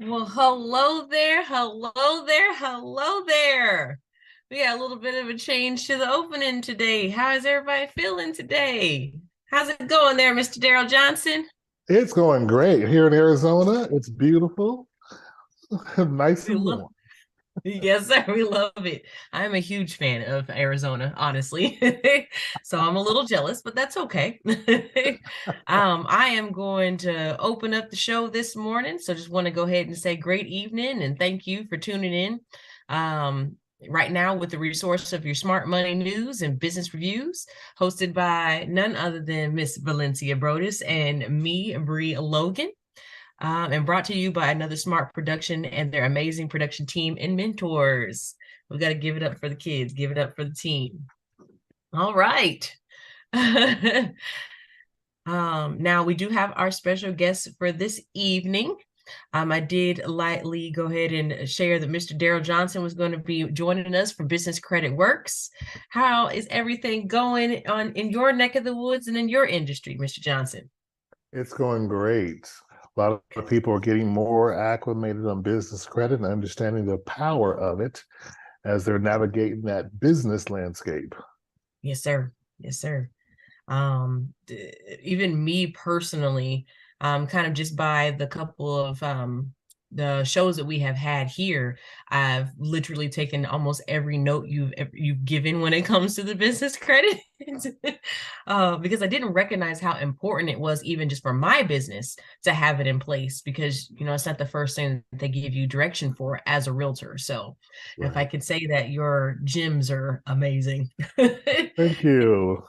Well, hello there, hello there, hello there. We got a little bit of a change to the opening today. How is everybody feeling today? How's it going there, Mr. Daryl Johnson? It's going great here in Arizona. It's beautiful, nice We and love, warm. yes, sir. We love it. I'm a huge fan of Arizona, honestly. So I'm a little jealous, but that's okay. I am going to open up the show this morning. So just want to go ahead and say great evening and thank you for tuning in. Um, right now with the resource of your smart money news and business reviews, hosted by none other than Miss Valencia Brodus and me, Bree Logan, and brought to you by Another Smart Production and their amazing production team and mentors. We got to give it up for the kids, give it up for the team. All right. Now we do have our special guest for this evening. I did lightly go ahead and share that Mr. Daryl Johnson was going to be joining us for Business Credit Works. How is everything going on in your neck of the woods and in your industry, Mr. Johnson? It's going great. A lot of people are getting more acclimated on business credit and understanding the power of it as they're navigating that business landscape. Yes, sir. Yes, sir. Even me personally, kind of just by the couple of the shows that we have had here, I've literally taken almost every note you've given when it comes to the business credit. Because I didn't recognize how important it was even just for my business to have it in place, because it's not the first thing that they give you direction for as a realtor. So if I Right. could say that, your gyms are amazing. Thank you.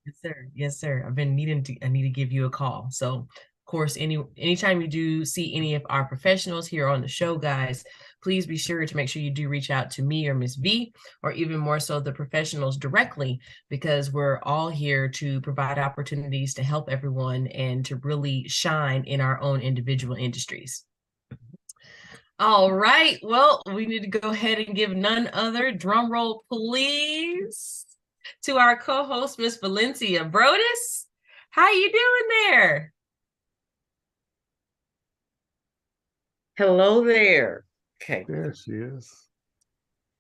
Yes, sir. Yes, sir. I need to give you a call. So, of course, anytime you do see any of our professionals here on the show, guys, please be sure to make sure you do reach out to me or Miss V, or even more so the professionals directly, because we're all here to provide opportunities to help everyone and to really shine in our own individual industries. All right. Well, we need to go ahead and give none other, drum roll, please, to our co-host, Miss Valencia Brodus. How you doing there? Hello there. Okay. There she is.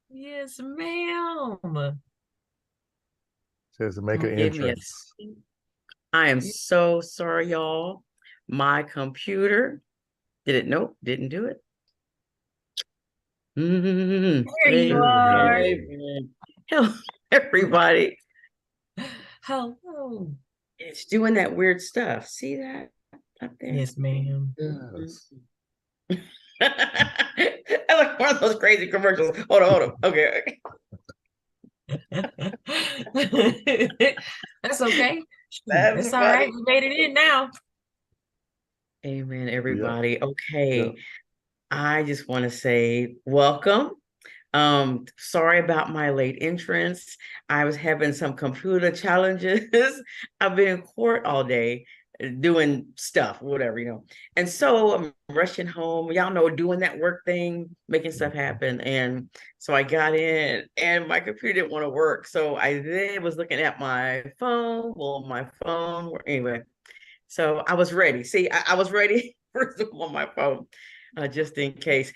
Yes, ma'am. She has to make an Give me a entrance. second. I am so sorry, y'all. My computer did it. Nope, didn't do it. There you There we Amen. are. go. Amen. Hello, everybody. Hello. It's doing that weird stuff. See that up there? Yes, ma'am. Yes. I like one of those crazy commercials. Hold on. Okay. That's okay. That's That's all right. funny. We made it in now. Amen, Yeah. everybody. Yeah. Okay. I just want to say welcome. Sorry about my late entrance. I was having some computer challenges. I've been in court all day doing stuff, whatever. And so I'm rushing home. Y'all know, doing that work thing, making stuff happen. And so I got in and my computer didn't want to work. So I then was looking at my phone. Well, my phone, anyway. So I was ready. See, I was ready for Zoom on my phone, just in case.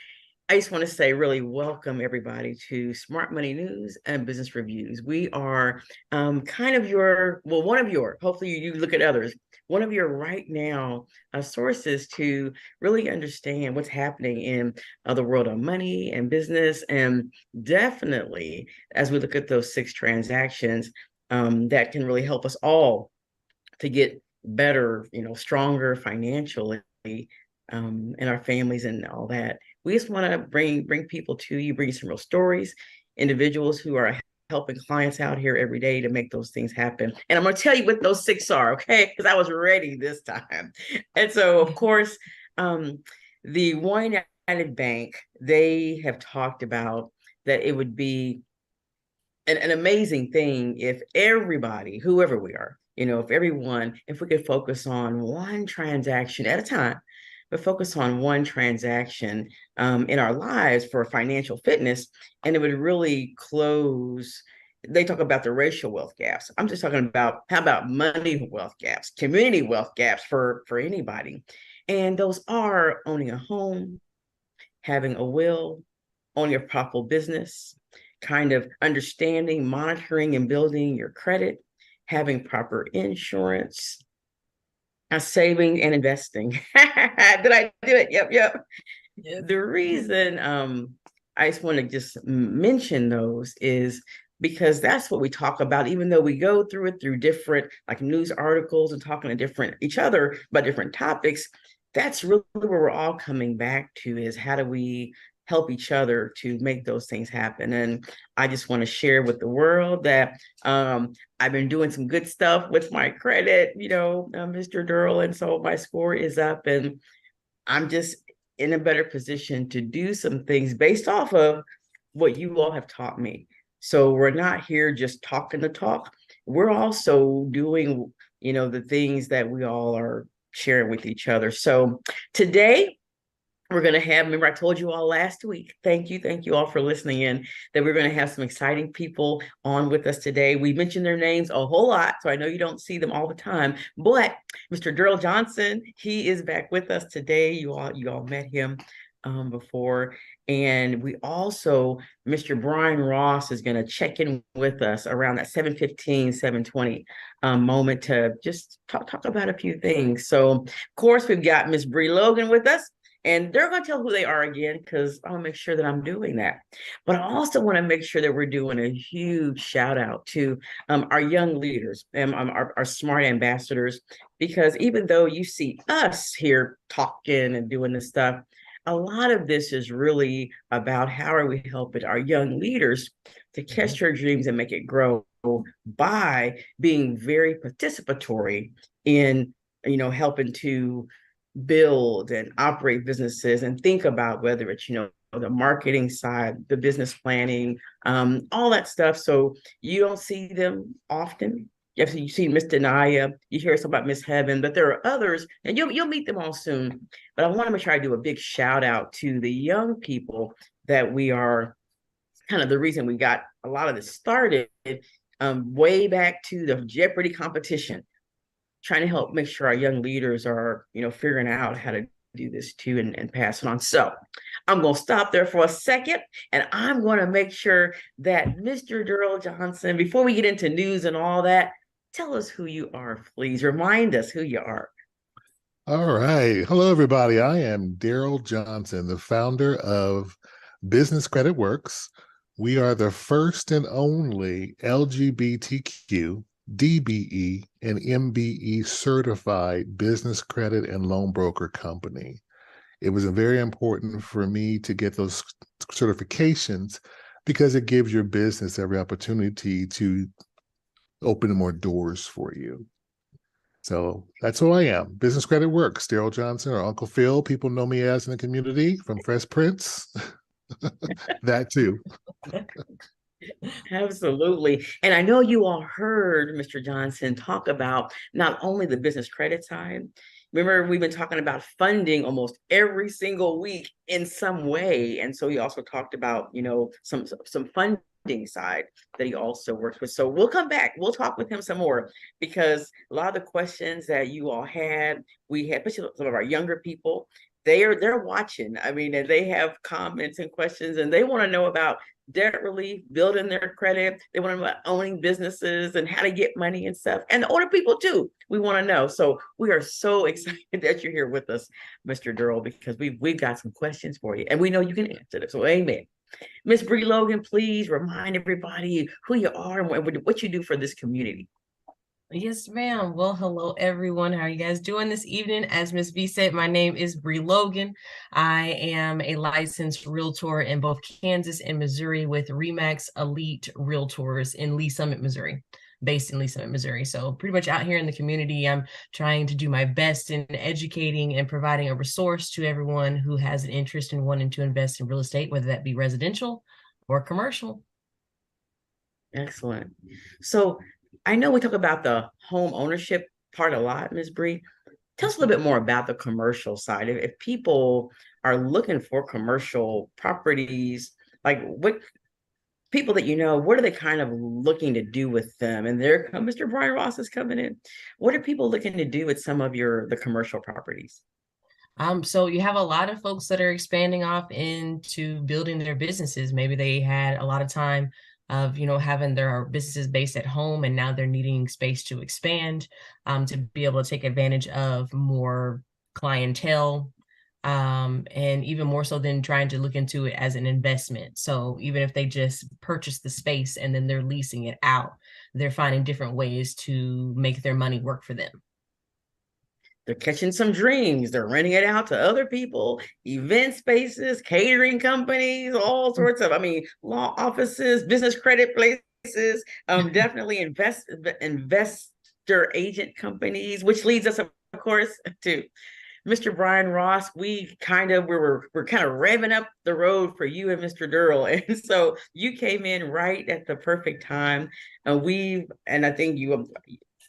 I just want to say, really welcome everybody to Smart Money News and Business Reviews. We are kind of one of your, hopefully you look at others, one of your right now sources to really understand what's happening in the world of money and business. And definitely, as we look at those 6 transactions, that can really help us all to get better, stronger financially, and our families and all that. We just want to bring people to you, bring you some real stories, individuals who are helping clients out here every day to make those things happen. And I'm going to tell you what those 6 are, okay? Because I was ready this time. And so, of course, the One United Bank, they have talked about that it would be an amazing thing if everybody, whoever we are, if we could focus on one transaction at a time, but focus on one transaction in our lives for financial fitness, and it would really close. They talk about the racial wealth gaps. I'm just talking about, how about money wealth gaps, community wealth gaps for anybody, and those are owning a home, having a will, owning a profitable business, kind of understanding, monitoring, and building your credit, having proper insurance, saving and investing. Did I do it? Yep, yep. The reason I just want to just mention those is because that's what we talk about, even though we go through it through different like news articles and talking to different each other about different topics. That's really where we're all coming back to is how do we help each other to make those things happen. And I just want to share with the world that I've been doing some good stuff with my credit, Mr. Durrell. And so my score is up and I'm just in a better position to do some things based off of what you all have taught me. So we're not here just talking the talk. We're also doing, the things that we all are sharing with each other. So today we're going to have, remember I told you all last week, thank you all for listening in, that we're going to have some exciting people on with us today. We mentioned their names a whole lot, so I know you don't see them all the time, but Mr. Durrell Johnson, he is back with us today. You all met him before. And we also, Mr. Brian Ross is going to check in with us around that 7:15, 7:20 moment to just talk about a few things. So, of course, we've got Miss Bree Logan with us. And they're going to tell who they are again, because I'll make sure that I'm doing that. But I also want to make sure that we're doing a huge shout out to our young leaders and our smart ambassadors, because even though you see us here talking and doing this stuff, a lot of this is really about how are we helping our young leaders to catch their dreams and make it grow by being very participatory in, helping to build and operate businesses and think about whether it's, the marketing side, the business planning, all that stuff. So you don't see them often. Yes, you see Miss Denaya, you hear something about Miss Heaven, but there are others, and you'll meet them all soon. But I want to make sure I do a big shout out to the young people that we are kind of the reason we got a lot of this started way back to the Jeopardy competition, trying to help make sure our young leaders are, figuring out how to do this too and pass it on. So I'm going to stop there for a second and I'm going to make sure that Mr. Durrell Johnson, before we get into news and all that, tell us who you are, please. Remind us who you are. All right. Hello, everybody. I am Daryl Johnson, the founder of Business Credit Works. We are the first and only LGBTQ, DBE, and MBE certified business credit and loan broker company. It was very important for me to get those certifications because it gives your business every opportunity to open more doors for you. So that's who I am. Business Credit Works, Daryl Johnson or Uncle Phil. People know me as in the community from Fresh Prince. That too. Absolutely. And I know you all heard Mr. Johnson talk about not only the business credit side. Remember, we've been talking about funding almost every single week in some way. And so he also talked about, some funding side that he also works with. So we'll come back. We'll talk with him some more because a lot of the questions that you all had, we had, especially some of our younger people, they're watching. I mean, and they have comments and questions and they want to know about debt relief, building their credit. They want to know about owning businesses and how to get money and stuff. And the older people too, we want to know. So we are so excited that you're here with us, Mr. Durrell, because we've got some questions for you and we know you can answer them. So amen. Miss Bree Logan, please remind everybody who you are and what you do for this community. Yes, ma'am. Well, hello, everyone. How are you guys doing this evening? As Miss V said, my name is Bree Logan. I am a licensed realtor in both Kansas and Missouri with Remax Elite Realtors in Lee Summit, Missouri, based in Lee Summit, Missouri. So pretty much out here in the community, I'm trying to do my best in educating and providing a resource to everyone who has an interest in wanting to invest in real estate, whether that be residential or commercial. Excellent. So I know we talk about the home ownership part a lot, Ms. Bree. Tell us a little bit more about the commercial side. If people are looking for commercial properties, like what people that what are they kind of looking to do with them? And there comes Mr. Brian Ross is coming in. What are people looking to do with some of the commercial properties? So you have a lot of folks that are expanding off into building their businesses. Maybe they had a lot of time of, having their businesses based at home, and now they're needing space to expand, to be able to take advantage of more clientele, and even more so than trying to look into it as an investment. So even if they just purchase the space and then they're leasing it out, they're finding different ways to make their money work for them. They're catching some dreams. They're renting it out to other people, event spaces, catering companies, all sorts of, I mean, law offices, business credit places, definitely investor agent companies, which leads us, of course, to Mr. Brian Ross. We're kind of revving up the road for you and Mr. Durrell. And so you came in right at the perfect time. And I think you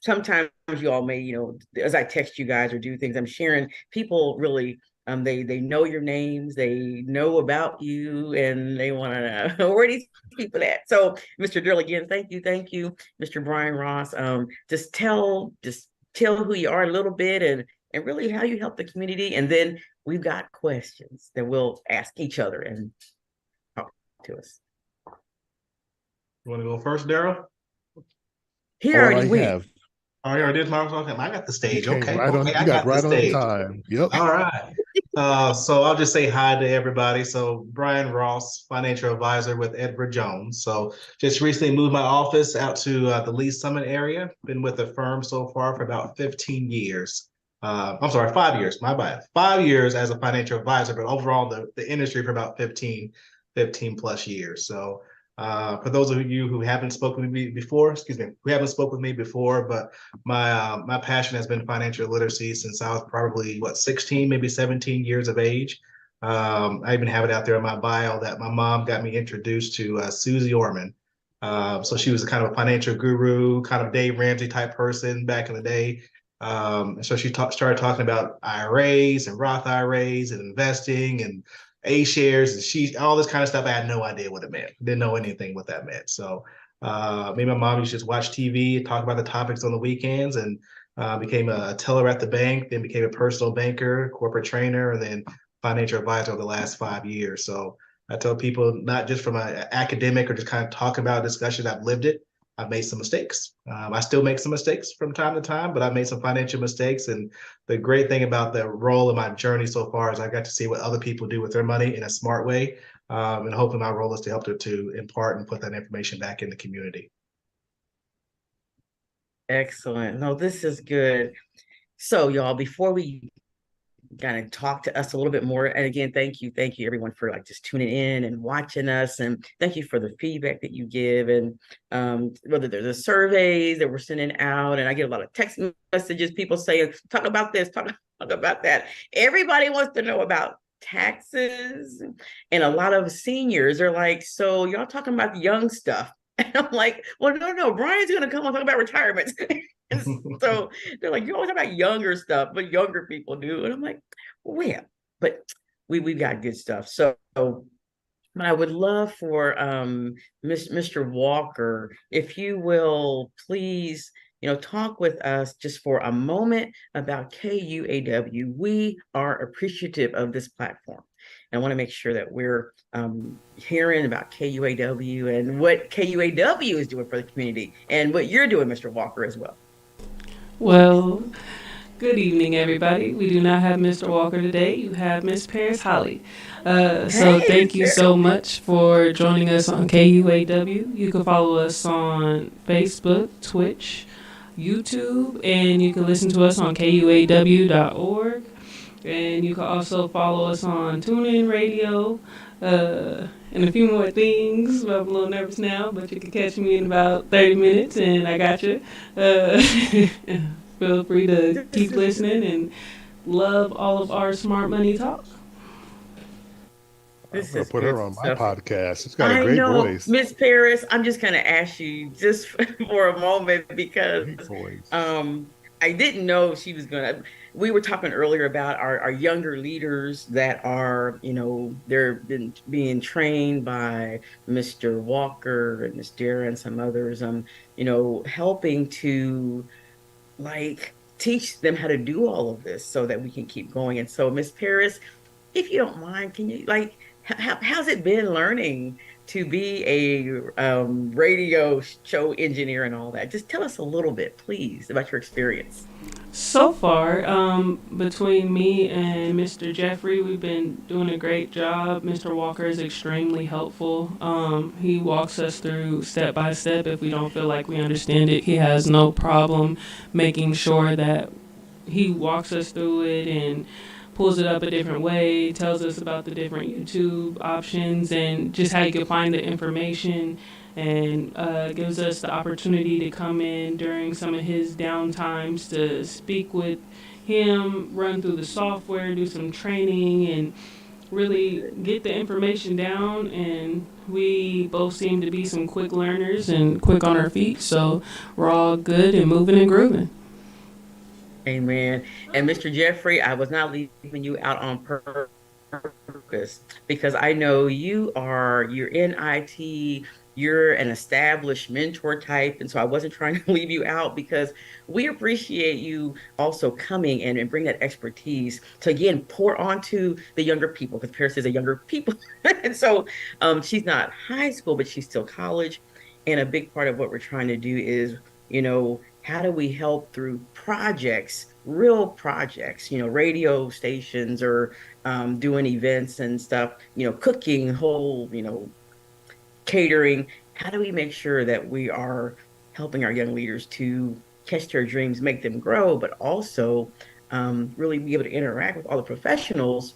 sometimes you all may, as I text you guys or do things, I'm sharing, people really they know your names, they know about you, and they want to know where these people at. So, Mr. Durrell, again, thank you, Mr. Brian Ross. Just tell who you are a little bit, and really how you help the community. And then we've got questions that we'll ask each other and talk to us. You want to go first, Daryl? He Oh, already I went. have. Oh, you already did my okay. I got the You stage. came Okay, right on. okay, You I got got the right on stage. time. Yep. All right. So I'll just say hi to everybody. So Brian Ross, financial advisor with Edward Jones. So just recently moved my office out to the Lee Summit area. Been with the firm so far for about 15 years. I'm sorry, 5 years. My bad. 5 years as a financial advisor, but overall the industry for about 15 plus years. So for those of you who haven't spoken with me before, excuse me, who haven't spoken with me before, but my passion has been financial literacy since I was probably 16, maybe 17 years of age. I even have it out there in my bio that my mom got me introduced to Susie Orman. So she was a kind of a financial guru, kind of Dave Ramsey type person back in the day. So she started talking about IRAs and Roth IRAs and investing and A shares and all this kind of stuff. I had no idea what it meant. Didn't know anything what that meant. So me and my mom used to just watch TV, talk about the topics on the weekends, and became a teller at the bank, then became a personal banker, corporate trainer, and then financial advisor over the last 5 years. So I tell people, not just from an academic or just kind of talking about discussion, I've lived it. I've made some mistakes. I still make some mistakes from time to time, but I've made some financial mistakes. And the great thing about the role of my journey so far is I got to see what other people do with their money in a smart way. And hopefully my role is to help to impart and put that information back in the community. Excellent. No, this is good. So, y'all, before we kind of talk to us a little bit more, and again, thank you everyone for like just tuning in and watching us, and thank you for the feedback that you give, and whether there's the surveys that we're sending out, and I get a lot of text messages, people saying, talk about this, talk about that. Everybody wants to know about taxes, and a lot of seniors are like, so y'all talking about the young stuff. And I'm like, well, no, Brian's gonna come and talk about retirement. And so they're like, you always talk about younger stuff, but younger people do. And I'm like, well, but we've got good stuff. So I would love for Mr. Walker, if you will please, talk with us just for a moment about KUAW. We are appreciative of this platform. And I want to make sure that we're hearing about KUAW and what KUAW is doing for the community and what you're doing, Mr. Walker, as well. Well, good evening, everybody. We do not have Mr. Walker today. You have Miss Paris Holly. So Hey, Miss thank you Paris. so much for joining us on KUAW. You can follow us on Facebook, Twitch, YouTube, and you can listen to us on KUAW.org. And you can also follow us on TuneIn Radio, and a few more things. I'm a little nervous now, but you can catch me in about 30 minutes, and I got you. Uh, feel free to This keep is listening and love all of our smart money talk. I'm this going to is put her good on my stuff. podcast. It's got a I great know, voice. Miss Paris, I'm just gonna ask you just for a moment because Great voice. um I didn't know she was gonna. We were talking earlier about our younger leaders that are, they're been being trained by Mr. Walker and Miss Dara and some others, helping to like teach them how to do all of this so that we can keep going. And so, Miss Paris, if you don't mind, can you like how's it been learning to be a radio show engineer and all that? Just tell us a little bit, please, about your experience. So far, between me and Mr. Jeffrey, we've been doing a great job. Mr. Walker is extremely helpful. He walks us through step by step. If we don't feel like we understand it, he has no problem making sure that he walks us through it and pulls it up a different way, tells us about the different YouTube options and just how you can find the information, and gives us the opportunity to come in during some of his downtimes to speak with him, run through the software, do some training, and really get the information down. And we both seem to be some quick learners and quick on our feet, so we're all good and moving and grooving. Amen. And Mr. Jeffrey, I was not leaving you out on purpose because I know you're in IT, you're an established mentor type. And so I wasn't trying to leave you out because we appreciate you also coming in and bring that expertise to again pour onto the younger people because Paris is a younger people. And so she's not high school, but she's still college. And a big part of what we're trying to do is, how do we help through projects, real projects, radio stations or doing events and stuff, cooking, whole, catering. How do we make sure that we are helping our young leaders to catch their dreams, make them grow, but also really be able to interact with all the professionals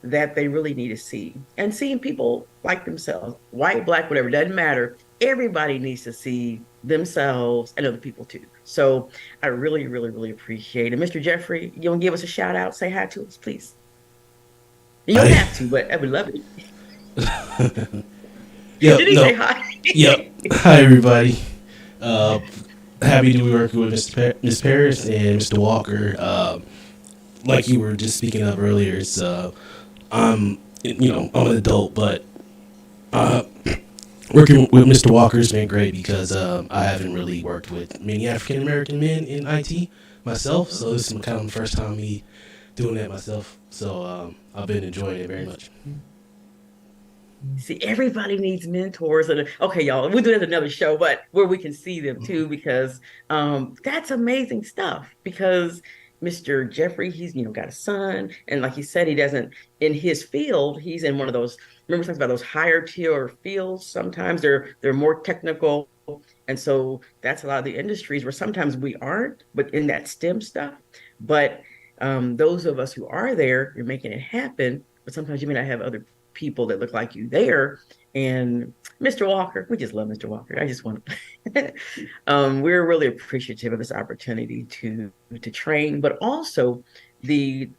that they really need to see and seeing people like themselves, white, black, whatever, doesn't matter. Everybody needs to see themselves and other people too. So I really, really, really appreciate it. Mr. Jeffrey, you want to give us a shout out? Say hi to us, please. You don't have to, but I would love it. Yep, Did he no. say hi? Yep. Hi, everybody. Happy to be working with Miss Paris and Mr. Walker. Like you were just speaking of earlier, it's I'm I'm an adult, but working with Mr. Walker has been great because I haven't really worked with many African American men in IT myself, so this is kind of the first time me doing that myself. So I've been enjoying it very much. See, everybody needs mentors. And okay, y'all, we'll do that another show, but where we can see them too, because that's amazing stuff. Because Mr. Jeffrey, he's got a son, and like he said, he doesn't in his field. He's in one of those. Remember, talking about those higher tier fields. Sometimes they're more technical, and so that's a lot of the industries where sometimes we aren't, but in that STEM stuff. But those of us who are there, you're making it happen. But sometimes you may not have other people that look like you there. And Mr. Walker, we just love Mr. Walker. I just want to we're really appreciative of this opportunity to train, but also the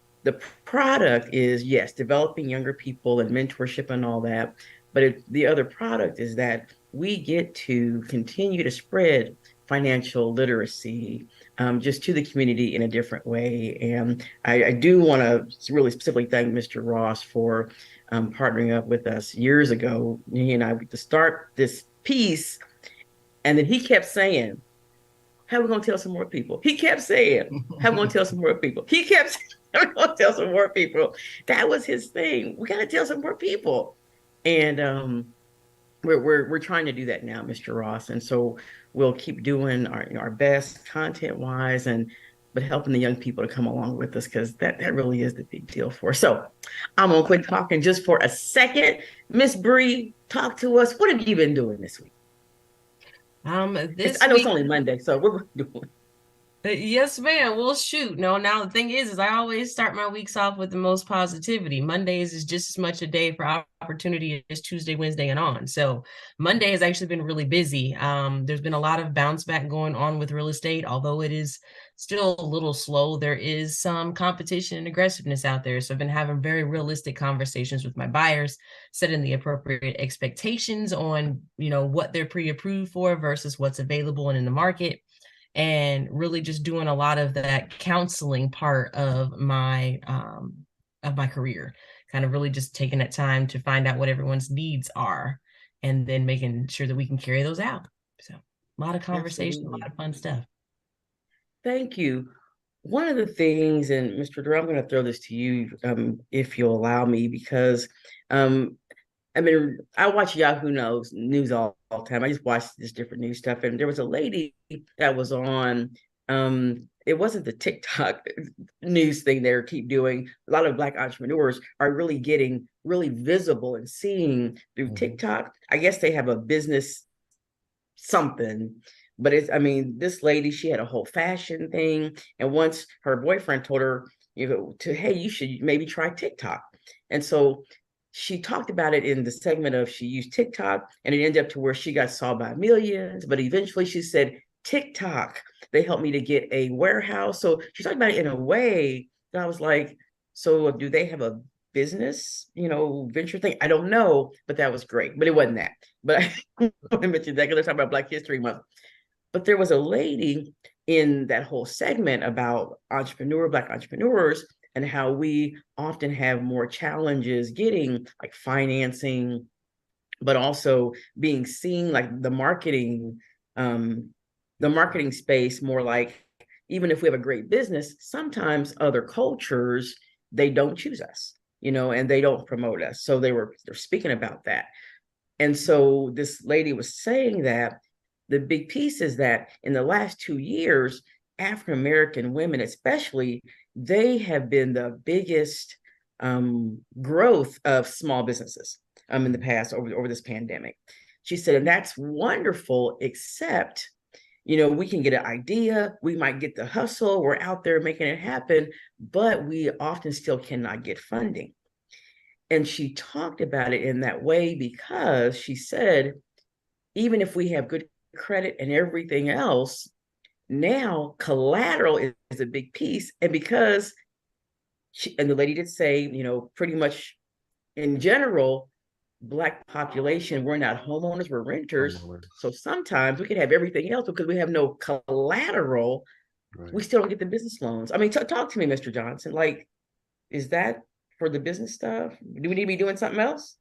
product is yes, developing younger people and mentorship and all that. But the other product is that we get to continue to spread financial literacy just to the community in a different way. And I do want to really specifically thank Mr. Ross for partnering up with us years ago. He and I to start this piece, and then he kept saying, "How are we going to tell some more people?" He kept saying, "How are we going to tell some more people?" He kept saying, "How are we going to tell some more people?" That was his thing. We got to tell some more people, and we're trying to do that now, Mr. Ross. And so we'll keep doing our best content wise but helping the young people to come along with us because that really is the big deal for us. So I'm gonna quit talking just for a second. Miss Bree, talk to us. What have you been doing this week? I know it's only Monday, so what we're doing. Yes, ma'am. Well, shoot. No, now the thing is I always start my weeks off with the most positivity. Mondays is just as much a day for opportunity as Tuesday, Wednesday, and on. So Monday has actually been really busy. There's been a lot of bounce back going on with real estate, although it is still a little slow. There is some competition and aggressiveness out there. So I've been having very realistic conversations with my buyers, setting the appropriate expectations on, what they're pre-approved for versus what's available and in the market. And really just doing a lot of that counseling part of my career, kind of really just taking that time to find out what everyone's needs are and then making sure that we can carry those out. So a lot of conversation, a lot of fun stuff. Thank you. one of the things, and Mr. Drew, I'm going to throw this to you, if you'll allow me, because um, I mean, I watch Yahoo News all the time. I just watch this different news stuff, and there was a lady that was on. It wasn't the TikTok news thing they keep doing. A lot of Black entrepreneurs are really getting really visible and seeing through TikTok. I guess they have a business something. But I mean, this lady, she had a whole fashion thing. And once her boyfriend told her, hey, you should maybe try TikTok. And so she talked about it in the segment of she used TikTok, and it ended up to where she got saw by millions. But eventually she said, TikTok, they helped me to get a warehouse. So she talked about it in a way that I was like, so do they have a business, venture thing? I don't know, but that was great. But it wasn't that. But I want to mention that because they're talking about Black History Month. But there was a lady in that whole segment about Black entrepreneurs, and how we often have more challenges getting like financing, but also being seen, like the marketing space, more like, even if we have a great business, sometimes other cultures, they don't choose us, and they don't promote us. So they're speaking about that. And so this lady was saying that the big piece is that in the last 2 years, African American women, especially, they have been the biggest growth of small businesses in the past over this pandemic. She said, and that's wonderful, except, we can get an idea, we might get the hustle, we're out there making it happen, but we often still cannot get funding. And she talked about it in that way because she said, even if we have good credit and everything else, now collateral is a big piece. And because and the lady did say, pretty much in general, Black population, we're not homeowners, we're renters. So sometimes we can have everything else because we have no collateral. Right. We still don't get the business loans. I mean, talk to me, Mr. Johnson. Like, is that for the business stuff? Do we need to be doing something else?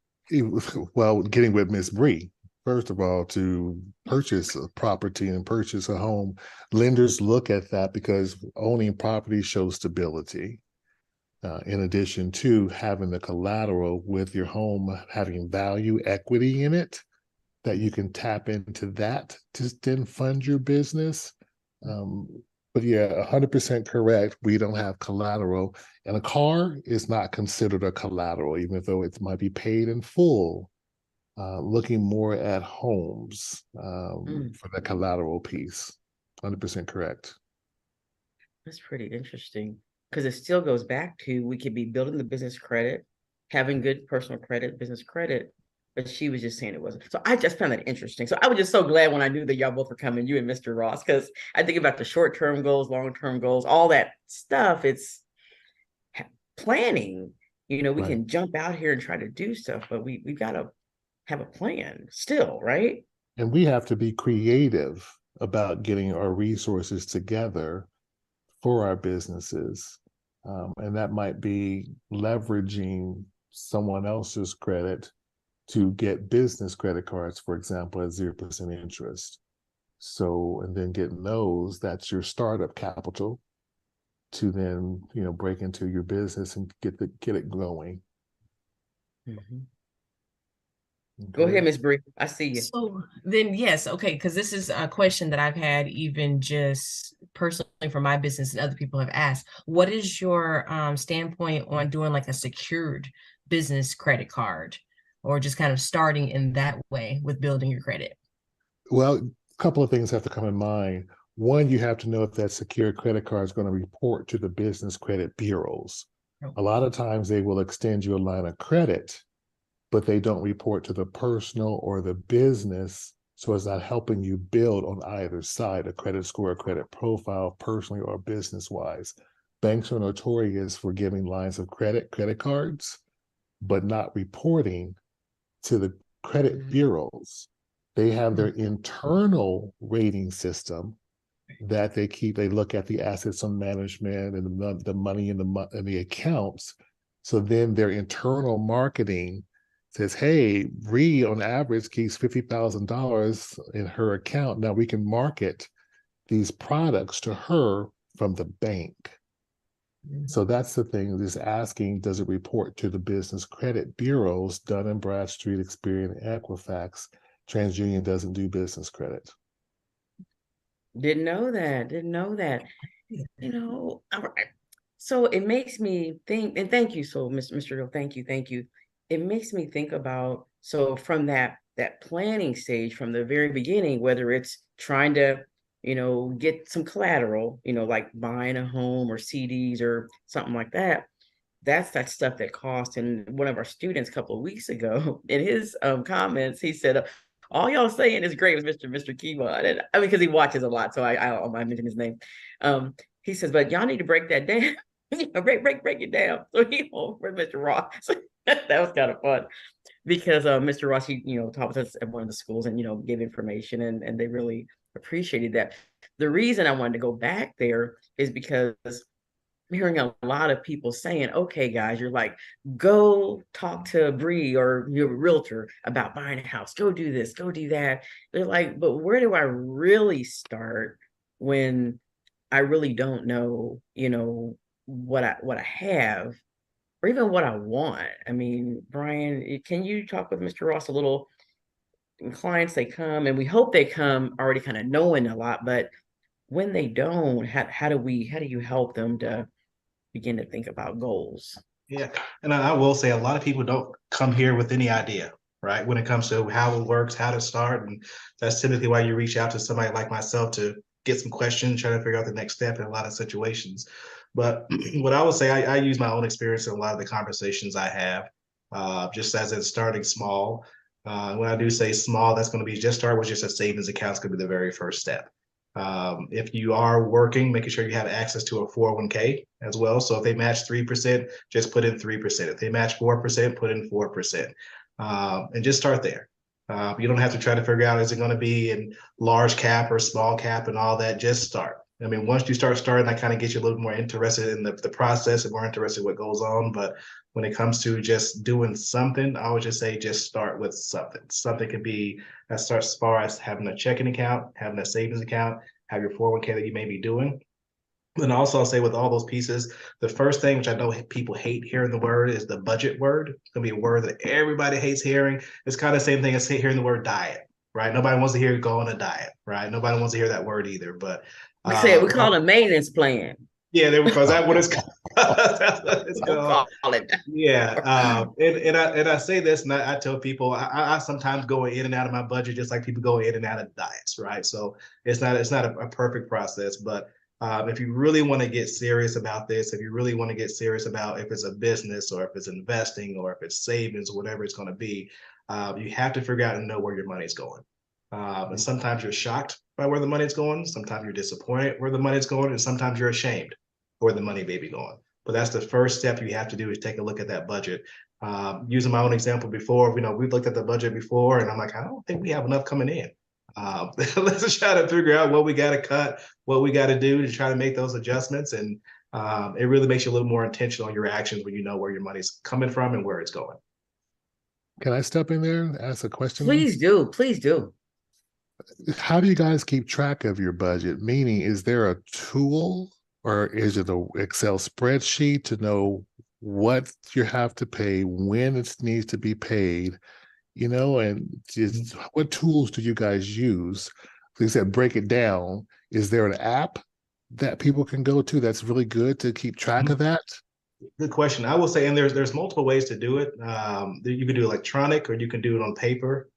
Well, getting with Miss Bree, first of all, to purchase a property and purchase a home, lenders look at that because owning property shows stability. In addition to having the collateral with your home having value, equity in it, that you can tap into that to then fund your business. But yeah, 100% correct. We don't have collateral, and a car is not considered a collateral, even though it might be paid in full. Looking more at homes for the collateral piece. 100% correct. That's pretty interesting, because it still goes back to, we could be building the business credit, having good personal credit, business credit, but she was just saying it wasn't. So I just found that interesting. So I was just so glad when I knew that y'all both were coming, you and Mr. Ross, because I think about the short-term goals, long-term goals, all that stuff. It's planning. We right. can jump out here and try to do stuff, but we've got to have a plan still, right? And we have to be creative about getting our resources together for our businesses. And that might be leveraging someone else's credit to get business credit cards, for example, at 0% interest. So, and then getting those, that's your startup capital to then, break into your business and get it going. Mm-hmm. Okay. Go ahead, Ms. Bree. I see you. So then, yes, okay, because this is a question that I've had even just personally for my business, and other people have asked. What is your standpoint on doing like a secured business credit card, or just kind of starting in that way with building your credit? Well, a couple of things have to come in mind. One, you have to know if that secured credit card is going to report to the business credit bureaus. Oh. A lot of times they will extend you a line of credit, but they don't report to the personal or the business. So it's not helping you build on either side, a credit score, a credit profile, personally or business-wise. Banks are notorious for giving lines of credit cards, but not reporting to the credit bureaus. They have their internal rating system that they look at the assets on management and the money in the accounts. So then their internal marketing says, hey, Bree on average keeps $50,000 in her account. Now we can market these products to her from the bank. So that's the thing, is asking, does it report to the business credit bureaus, Dun & Bradstreet, Experian, Equifax? TransUnion doesn't do business credit. Didn't know that. Didn't know that. All right. So it makes me think, and thank you, so Mr. Hill, thank you, thank you. It makes me think about, so from that planning stage from the very beginning, whether it's trying to, get some collateral, like buying a home or CDs or something like that. That's that stuff that costs. And one of our students a couple of weeks ago, in his comments, he said, all y'all saying is great with Mr. KUAW. And I mean, because he watches a lot, so I mention his name. He says, but y'all need to break that down. break it down. So he over Mr. Ross. So that was kind of fun because Mr. Ross, he taught with us at one of the schools and gave information, and they really appreciated that. The reason I wanted to go back there is because I'm hearing a lot of people saying, okay, guys, you're like, go talk to Bree or your realtor about buying a house. Go do this, go do that. They're like, but where do I really start when I really don't know, what I have or even what I want? I mean, Brian, can you talk with Mr. Ross a little? Clients, they come and we hope they come already kind of knowing a lot, but when they don't, how do you help them to begin to think about goals? Yeah, and I will say a lot of people don't come here with any idea, right? When it comes to how it works, how to start, and that's typically why you reach out to somebody like myself to get some questions, try to figure out the next step in a lot of situations. But what I would say, I use my own experience in a lot of the conversations I have, just as in starting small. When I do say small, that's going to be just start with just a savings account. It's going to be the very first step. If you are working, making sure you have access to a 401k as well. So if they match 3%, just put in 3%. If they match 4%, put in 4%. And just start there. You don't have to try to figure out, is it going to be in large cap or small cap and all that? Just start. I mean, once you start starting, that kind of gets you a little more interested in the process and more interested in what goes on. But when it comes to just doing something, I would just say just start with something. Something could be that starts as far as having a checking account, having a savings account, have your 401k that you may be doing. And also I'll say with all those pieces, the first thing, which I know people hate hearing the word, is the budget word. It's gonna be a word that everybody hates hearing. It's kind of the same thing as hearing the word diet, right? Nobody wants to hear you go on a diet, right? Nobody wants to hear that word either. But we call it a maintenance plan. Yeah, there because that what it's called. That's what it's Don't called. call it that. Yeah, and I say this, and I tell people I sometimes go in and out of my budget just like people go in and out of diets, right? So it's not a perfect process, but if you really want to get serious about this, if you really want to get serious about if it's a business or if it's investing or if it's savings or whatever it's going to be, you have to figure out and know where your money's going. And sometimes you're shocked by where the money's going. Sometimes you're disappointed where the money's going, and sometimes you're ashamed where the money may be going. But that's the first step you have to do is take a look at that budget. Using my own example before, we've looked at the budget before, and I'm like, I don't think we have enough coming in. Let's try to figure out what we got to cut, what we got to do to try to make those adjustments. And it really makes you a little more intentional on your actions when you know where your money's coming from and where it's going. Can I step in there and ask a question? Please do. Please do. How do you guys keep track of your budget? Meaning, is there a tool or is it an Excel spreadsheet to know what you have to pay, when it needs to be paid, and just what tools do you guys use? Like you said, break it down. Is there an app that people can go to that's really good to keep track of that? Good question. I will say, and there's multiple ways to do it. You can do electronic or you can do it on paper.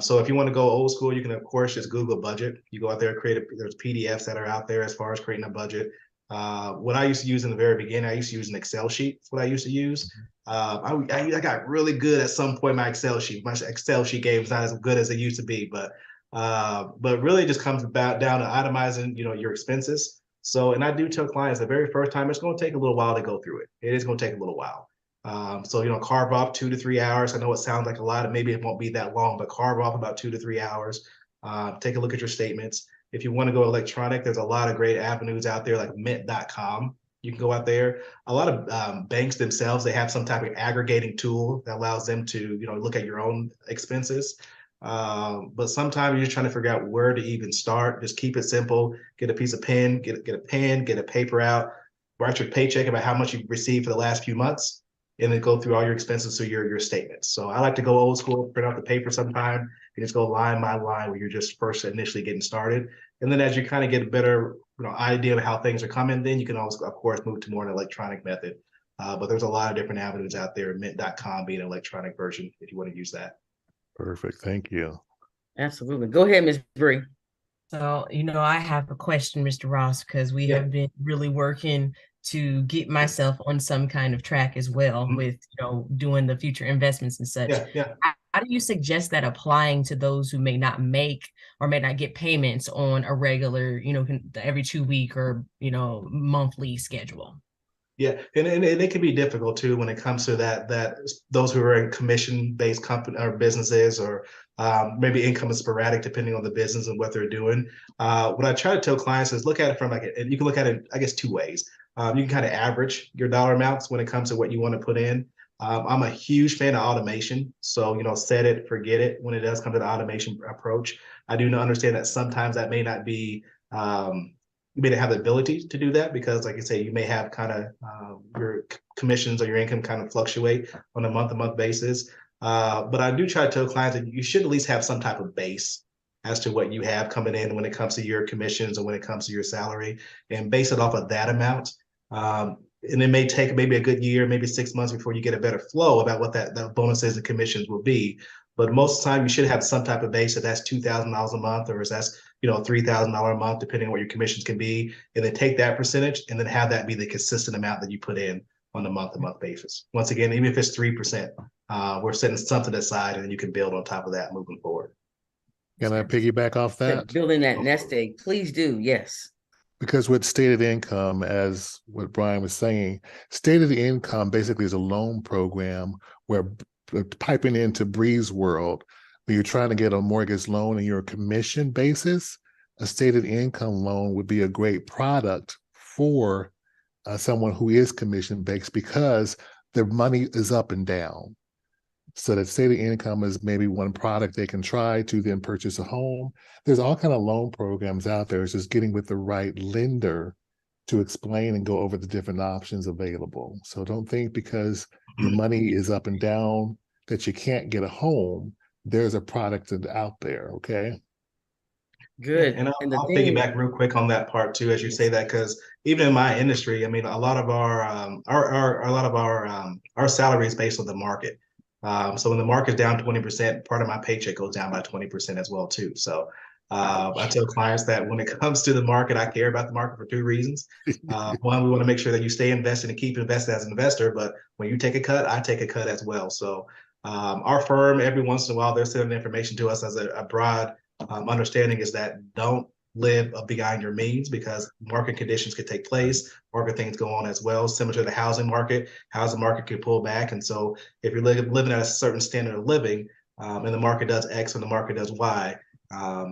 So if you want to go old school, you can of course just Google budget. You go out there, there's PDFs that are out there as far as creating a budget. What I used to use in the very beginning, I used to use an Excel sheet. That's what I used to use. I got really good at some point. My Excel sheet game is not as good as it used to be, but really it just comes down to itemizing, your expenses. So, and I do tell clients the very first time, it's going to take a little while to go through it. It is going to take a little while. So, carve off 2 to 3 hours. I know it sounds like a lot, and maybe it won't be that long, but carve off about 2 to 3 hours. Take a look at your statements. If you want to go electronic, there's a lot of great avenues out there like mint.com. You can go out there. A lot of banks themselves, they have some type of aggregating tool that allows them to, look at your own expenses. But sometimes you're just trying to figure out where to even start. Just keep it simple. Get a piece of pen, get a pen, get a paper out, write your paycheck about how much you've received for the last few months, and then go through all your expenses through your statements. So I like to go old school, print out the paper sometime, and just go line by line when you're just first initially getting started. And then as you kind of get a better idea of how things are coming, then you can always, of course, move to more an electronic method. But there's a lot of different avenues out there, mint.com being an electronic version if you want to use that. Perfect. Thank you. Absolutely. Go ahead, Ms. Bree. So, I have a question, Mr. Ross, because we have been really working to get myself on some kind of track as well with, doing the future investments and such. Yeah. How do you suggest that applying to those who may not make or may not get payments on a regular, every 2 week or, monthly schedule? Yeah, and it can be difficult too when it comes to that those who are in commission-based company or businesses, or maybe income is sporadic depending on the business and what they're doing. What I try to tell clients is look at it from you can look at it, I guess, two ways. You can kind of average your dollar amounts when it comes to what you want to put in. I'm a huge fan of automation, so set it, forget it when it does come to the automation approach. I do understand that sometimes that may not be you may have the ability to do that because, like I say, you may have kind of your commissions or your income kind of fluctuate on a month-to-month basis. But I do try to tell clients that you should at least have some type of base as to what you have coming in when it comes to your commissions or when it comes to your salary, and base it off of that amount. And it may take maybe a good year, maybe 6 months before you get a better flow about what that bonuses and commissions will be. But most of the time, you should have some type of base that's $2,000 a month, or is that's $3,000 a month, depending on what your commissions can be, and then take that percentage and then have that be the consistent amount that you put in on a month-to-month basis. Once again, even if it's 3%, we're setting something aside, and then you can build on top of that moving forward. Can I piggyback off that? Building that nest egg, please do. Yes. Because with stated income, as what Brian was saying, stated income basically is a loan program where piping into Bree's world, when you're trying to get a mortgage loan and you're a commission basis, a stated income loan would be a great product for someone who is commission based because their money is up and down. So that stated income is maybe one product they can try to then purchase a home. There's all kind of loan programs out there. It's just getting with the right lender to explain and go over the different options available. So don't think because your money is up and down that you can't get a home. There's a product out there, okay? Good. And I'll piggyback real quick on that part too, as you say that, because even in my industry, I mean, a lot of our salary is based on the market. So when the market's down 20%, part of my paycheck goes down by 20% as well too. So I tell clients that when it comes to the market, I care about the market for two reasons. One, we want to make sure that you stay invested and keep invested as an investor, but when you take a cut, I take a cut as well. So our firm, every once in a while, they're sending information to us as a broad understanding is that don't live beyond your means, because market conditions could take place, market things go on as well. Similar to the housing market could pull back. And so if you're living at a certain standard of living and the market does X and the market does Y,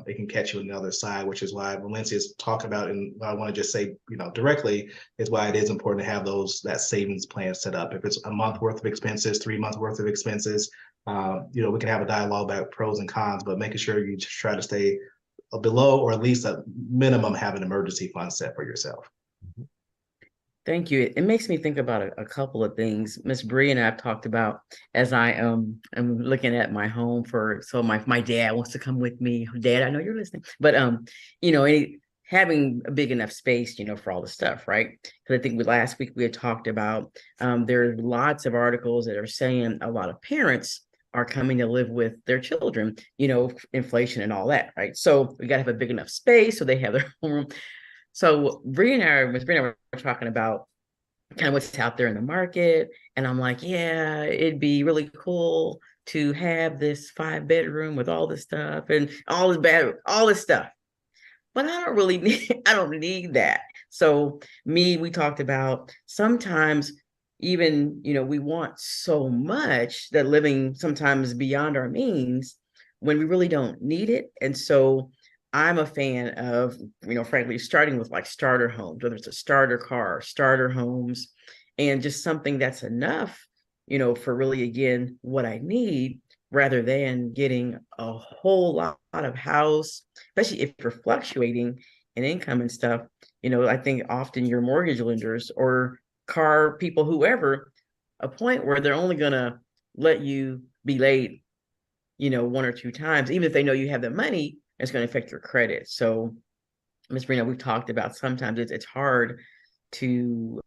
it can catch you on the other side, which is why Valencia's talking about, and what I want to just say, directly, is why it is important to have that savings plan set up. If it's a month worth of expenses, 3 months worth of expenses, we can have a dialogue about pros and cons, but making sure you just try to stay below, or at least a minimum, have an emergency fund set for yourself. Thank you. It makes me think about a couple of things. Miss Bree and I have talked about, as I am looking at my home so my dad wants to come with me. Dad, I know you're listening, but having a big enough space, for all the stuff, right? Because I think last week we had talked about there's lots of articles that are saying a lot of parents are coming to live with their children, inflation and all that, right? So we got to have a big enough space so they have their own room. So Miss Bree and I were talking about kind of what's out there in the market. And I'm like, yeah, it'd be really cool to have this 5-bedroom with all this stuff and all this stuff. But I don't need that. So we talked about sometimes even, we want so much that living sometimes beyond our means when we really don't need it. And so I'm a fan of, frankly, starting with like starter homes, whether it's a starter car, starter homes, and just something that's enough, for really, again, what I need, rather than getting a whole lot of house, especially if you're fluctuating in income and stuff. I think often your mortgage lenders or car people, whoever, a point where they're only going to let you be late, one or two times, even if they know you have the money, it's going to affect your credit. So, Ms. Reno, we've talked about sometimes it's hard to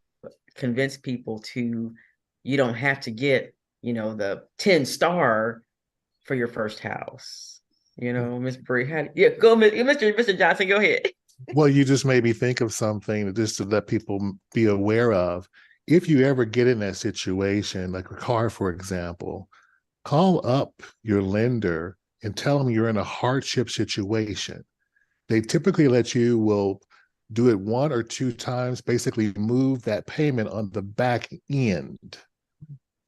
convince people you don't have to get, the 10-star for your first house. Miss Bree, go, Mr. Johnson, go ahead. Well, you just made me think of something just to let people be aware of. If you ever get in that situation, like a car, for example, call up your lender and tell them you're in a hardship situation. They typically will do it one or two times, basically move that payment on the back end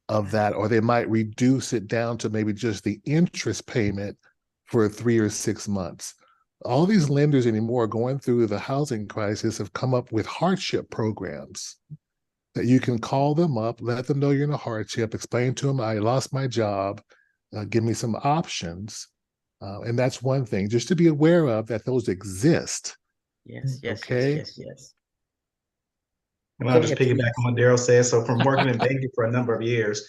of that, or they might reduce it down to maybe just the interest payment for 3 or 6 months. All these lenders anymore going through the housing crisis have come up with hardship programs that you can call them up, let them know you're in a hardship, explain to them, I lost my job, give me some options. And that's one thing, just to be aware of that those exist. Yes, okay. Yes. And I'll just piggyback on what Daryl said. So from working in banking for a number of years,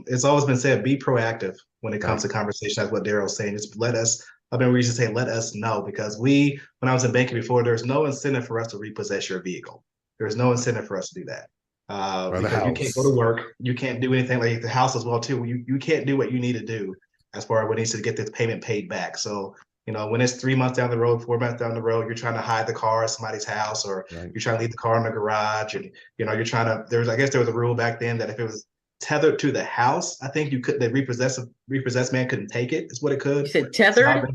it's always been said, be proactive when it comes to conversation. That's what Daryl's saying. Just I've been reason to say, let us know, because when I was in banking before, there's no incentive for us to repossess your vehicle. There's no incentive for us to do that. Because you can't go to work. You can't do anything like the house as well too. You can't do what you need to do as far as what needs to get this payment paid back. So, when it's 3 months down the road, 4 months down the road, you're trying to hide the car at somebody's house, or you're trying to leave the car in the garage, and you're trying to. I guess there was a rule back then that if it was tethered to the house, I think the repossessed man couldn't take it. Is what it could. You said tethered?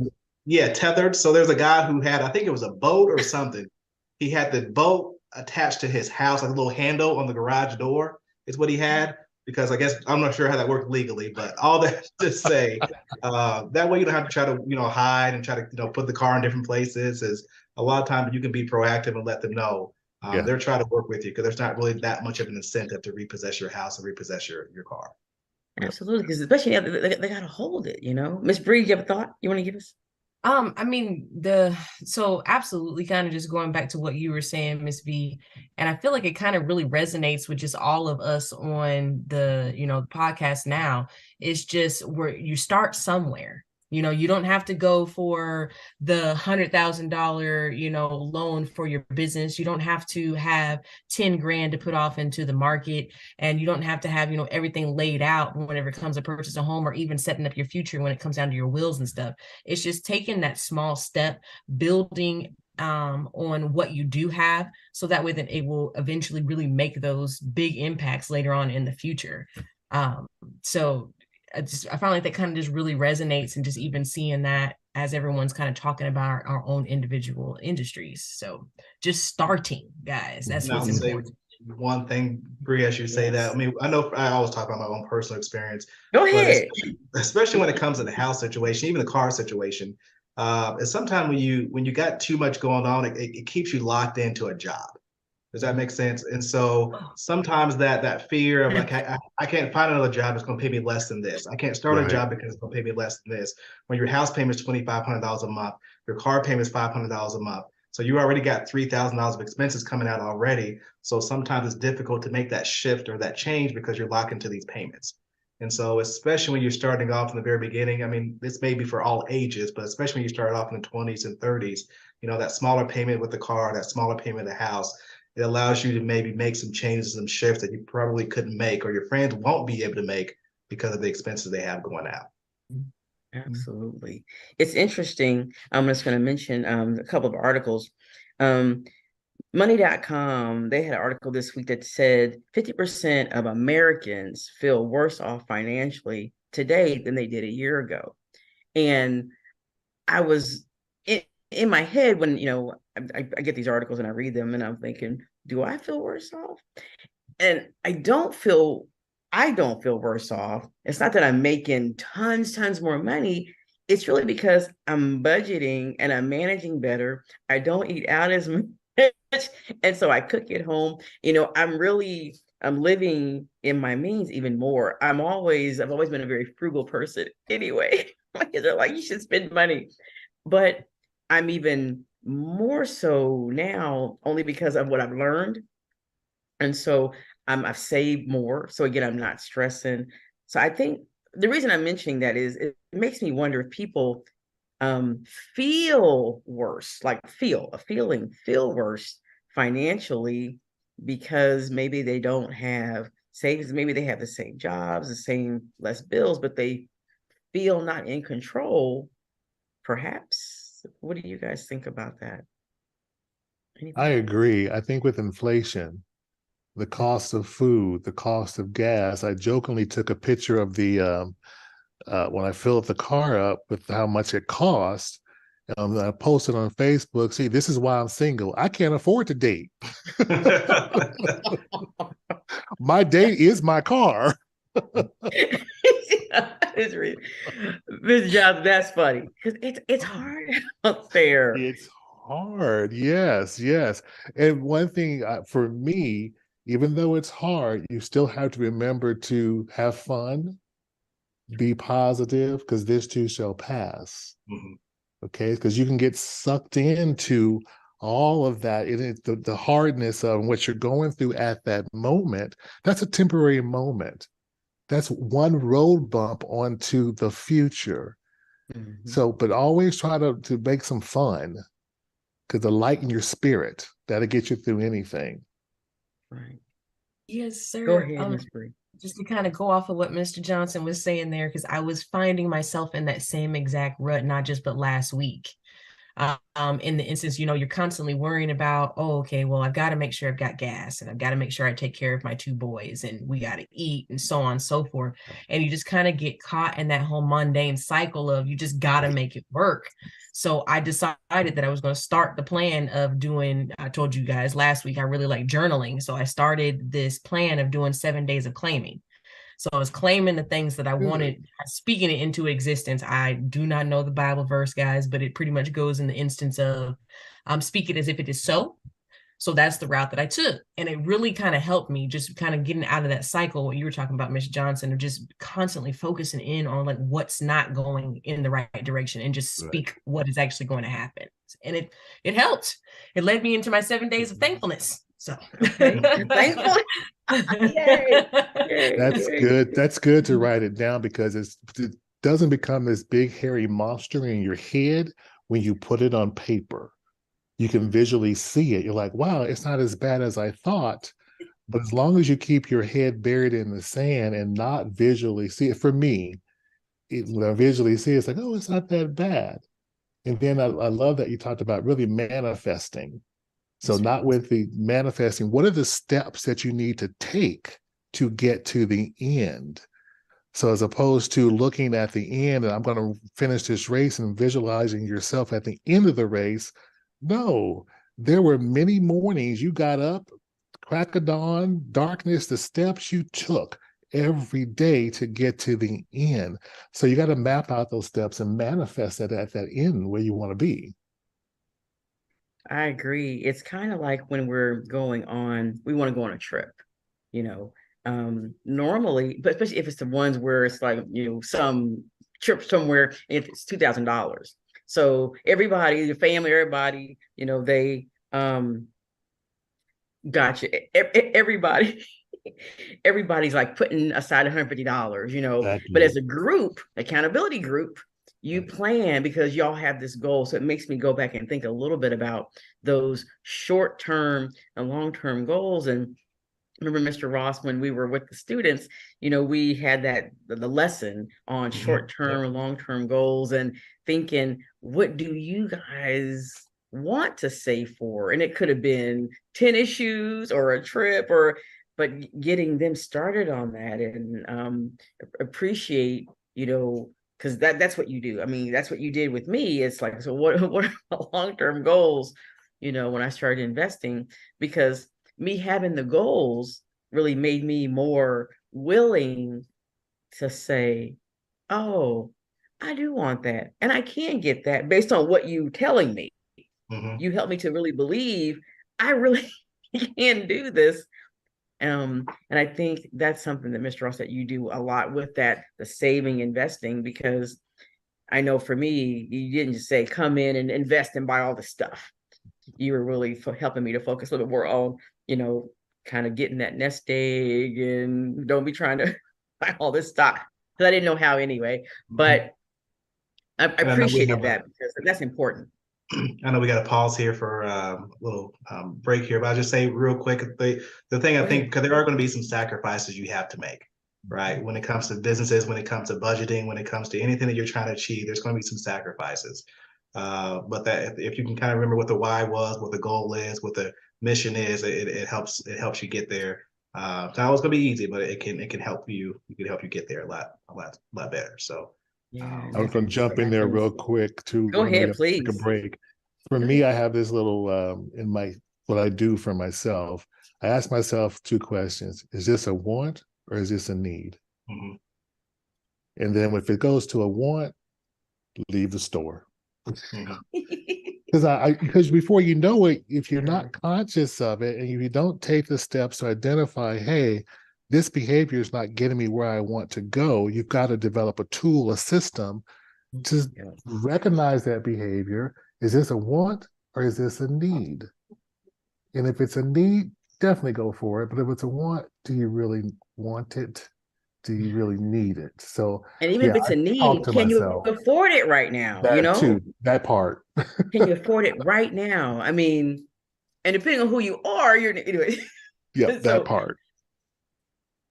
Yeah, tethered. So there's a guy who had, I think it was a boat or something. He had the boat attached to his house, like a little handle on the garage door is what he had. Because I guess I'm not sure how that worked legally, but all that to say, that way you don't have to try to hide and try to put the car in different places. Is a lot of times you can be proactive and let them know. They're trying to work with you, because there's not really that much of an incentive to repossess your house and repossess your car. Absolutely, because especially now they got to hold it. Miss Bree, you have a thought you want to give us? So absolutely, kind of just going back to what you were saying, Miss V, and I feel like it kind of really resonates with just all of us on the podcast now. It's just where you start somewhere. You don't have to go for the $100,000, loan for your business. You don't have to have 10 grand to put off into the market, and you don't have to have, everything laid out whenever it comes to purchase a home, or even setting up your future when it comes down to your wills and stuff. It's just taking that small step, building on what you do have, so that way then it will eventually really make those big impacts later on in the future. So I find like that kind of just really resonates, and just even seeing that as everyone's kind of talking about our own individual industries. So just starting, guys, that's what's important. One thing, Bree, as you say that, I mean, I know I always talk about my own personal experience. Go ahead. Especially when it comes to the house situation, even the car situation, it's sometimes when you got too much going on, it keeps you locked into a job. Does that make sense? And so sometimes that fear of like, I can't find another job that's going to pay me less than this. I can't start a job because it's going to pay me less than this. When your house payment is $2,500 a month, your car payment is $500 a month. So you already got $3,000 of expenses coming out already. So sometimes it's difficult to make that shift or that change because you're locked into these payments. And so especially when you're starting off in the very beginning, I mean, this may be for all ages, but especially when you start off in the 20s and 30s, that smaller payment with the car, that smaller payment of the house, it allows you to maybe make some changes, some shifts that you probably couldn't make, or your friends won't be able to make because of the expenses they have going out. Absolutely. It's interesting. I'm just going to mention a couple of articles. Money.com, they had an article this week that said 50% of Americans feel worse off financially today than they did a year ago. And I was in my head when, I get these articles and I read them and I'm thinking, do I feel worse off? And I don't feel worse off. It's not that I'm making tons more money. It's really because I'm budgeting and I'm managing better. I don't eat out as much. And so I cook at home. I'm really I'm living in my means even more. I've always been a very frugal person anyway. My kids are like, you should spend money. But I'm even more so now only because of what I've learned. And so I've saved more. So again, I'm not stressing. So I think the reason I'm mentioning that is it makes me wonder if people um feel worse, like feel worse financially because maybe they don't have savings, maybe they have the same jobs, the same less bills, but they feel not in control, perhaps. What do you guys think about that? I Anybody? agree. I think with inflation, the cost of food, the cost of gas, I jokingly took a picture of the when I filled the car up with how much it cost. I posted on Facebook, see, this is why I'm single. I can't afford to date. My date is my car. It's really, Miss Johnson, that's funny because it's hard out there. It's hard. Yes, yes. And one thing for me, even though it's hard, you still have to remember to have fun, be positive, because this too shall pass. Mhm. Okay, because you can get sucked into all of that. The hardness of what you're going through at that moment, that's a temporary moment. That's one road bump onto the future. Mhm. So, but always try to make some fun because the light in your spirit, that'll get you through anything. Right. Yes, Go sir. ahead, Miss Bree. Just to kind of go off of what Mr. Johnson was saying there, because I was finding myself in that same exact rut, not just but last week. In the instance, you're constantly worrying about, oh, okay, well, I've got to make sure I've got gas and I've got to make sure I take care of my two boys and we got to eat and so on and so forth. And you just kind of get caught in that whole mundane cycle of you just got to make it work. So I decided that I was going to start the plan of doing, I told you guys last week, I really like journaling. So I started this plan of doing 7 days of claiming. So I was claiming the things that I wanted, speaking it into existence. I do not know the Bible verse, guys, but it pretty much goes in the instance of speak it as if it is so. So that's the route that I took. And it really kind of helped me just kind of getting out of that cycle, what you were talking about, Miss Johnson, of just constantly focusing in on like what's not going in the right direction and just Right. speak what is actually going to happen. And it helped. It led me into my 7 days of thankfulness. So Okay. Thankful. Yay. Yay. That's Yay. good. That's good to write it down because it doesn't become this big hairy monster in your head when you put it on paper. You can visually see it. You're like, wow, it's not as bad as I thought. But as long as you keep your head buried in the sand and not visually see it, for me, when I visually see it, it's like, oh, it's not that bad. And then I love that you talked about really manifesting. So, not with the manifesting, what are the steps that you need to take to get to the end? So, as opposed to looking at the end and I'm going to finish this race and visualizing yourself at the end of the race, no, there were many mornings you got up, crack of dawn, darkness, the steps you took every day to get to the end. So you got to map out those steps and manifest it at that end where you want to be. I agree. It's kind of like when we want to go on a trip, you know. Normally, but especially if it's the ones where it's like, some trip somewhere, if it's $2,000. So everybody, your family, everybody, they gotcha. Everybody, everybody's like putting aside $150, but Exactly. as a group, accountability group, you Right. plan because y'all have this goal. So it makes me go back and think a little bit about those short-term and long-term goals. And remember, Mr. Ross, when we were with the students, we had the lesson on Mhm. Yep. short-term, long-term goals and thinking, what do you guys want to save for? And it could have been tennis shoes or a trip but getting them started on that and appreciate, because that's what you do. I mean, that's what you did with me. It's like, so what are my long-term goals, when I started investing? Because me having the goals really made me more willing to say, oh, I do want that. And I can get that based on what you telling me. Mhm. You helped me to really believe I really can do this. And I think that's something that Mr. Ross, that you do a lot with that, the saving, investing, because I know for me, you didn't just say come in and invest and buy all the stuff. You were really helping me to focus a little bit more on, kind of getting that nest egg, and don't be trying to buy all this stock, because I didn't know how anyway. But I And I know we appreciated have that, because that's important. I know we got to pause here for a little break here, but I'll just say real quick, the thing I think, because there are going to be some sacrifices you have to make, right? When it comes to businesses, when it comes to budgeting, when it comes to anything that you're trying to achieve, there's going to be some sacrifices. But that if you can kind of remember what the why was, what the goal is, what the mission is, it helps you get there. It's not always going to be easy, but it can help you. It can help you get there a lot better. So. Yeah, I was going to jump in there real quick too. Go I know we ahead, have to take a please. break. For me, I have this little in my what I do for myself. I ask myself two questions: Is this a want or is this a need? Mhm. And then if it goes to a want, leave the store. Mhm. Because before you know it, if you're Sure. not conscious of it and you don't take the steps to identify, hey, this behavior is not getting me where I want to go, you've got to develop a tool, a system to recognize that behavior. Is this a want or is this a need? And if it's a need, definitely go for it. But if it's a want, do you really want it? Do you really need it? So, And even yeah, if it's I a talk need, to can you myself. afford it right now? That too, that part. Can you afford it right now? I mean, and depending on who you are, you're anyway. Yep, that So part.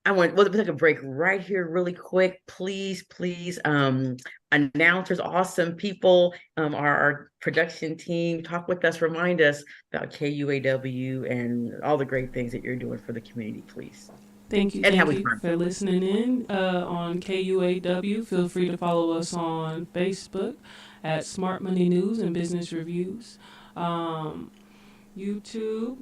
we'll take a break right here really quick. Please, please. Announcers, awesome people, our production team, talk with us, remind us about KUAW and all the great things that you're doing for the community, please. Thank you, And how thank we you find for listening in on KUAW. Feel free to follow us on Facebook at Smart Money News and Business Reviews, YouTube,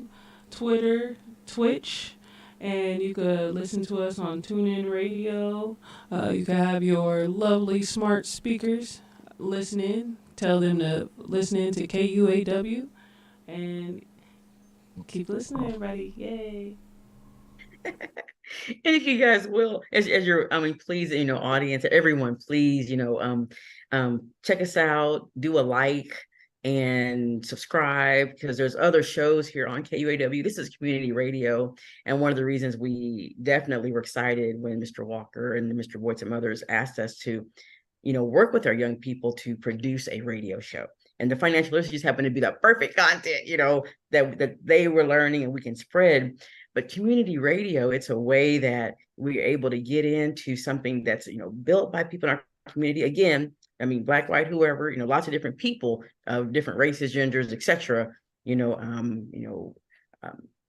Twitter, Twitch, and you could listen to us on TuneIn Radio. You can have your lovely smart speakers listen in. Tell them to listen in to KUAW and keep listening, everybody. Yay. And if you guys will, as you're, I mean, please, audience, everyone, please, check us out, do a like and subscribe, because there's other shows here on KUAW. This is community radio. And one of the reasons we definitely were excited when Mr. Walker and Mr. Boyd and others asked us to, work with our young people to produce a radio show. And the financial literacy just happened to be the perfect content, that they were learning and we can spread. But community radio, it's a way that we're able to get into something that's, built by people in our community. Again, I mean, Black, white, whoever, lots of different people of different races, genders, etc.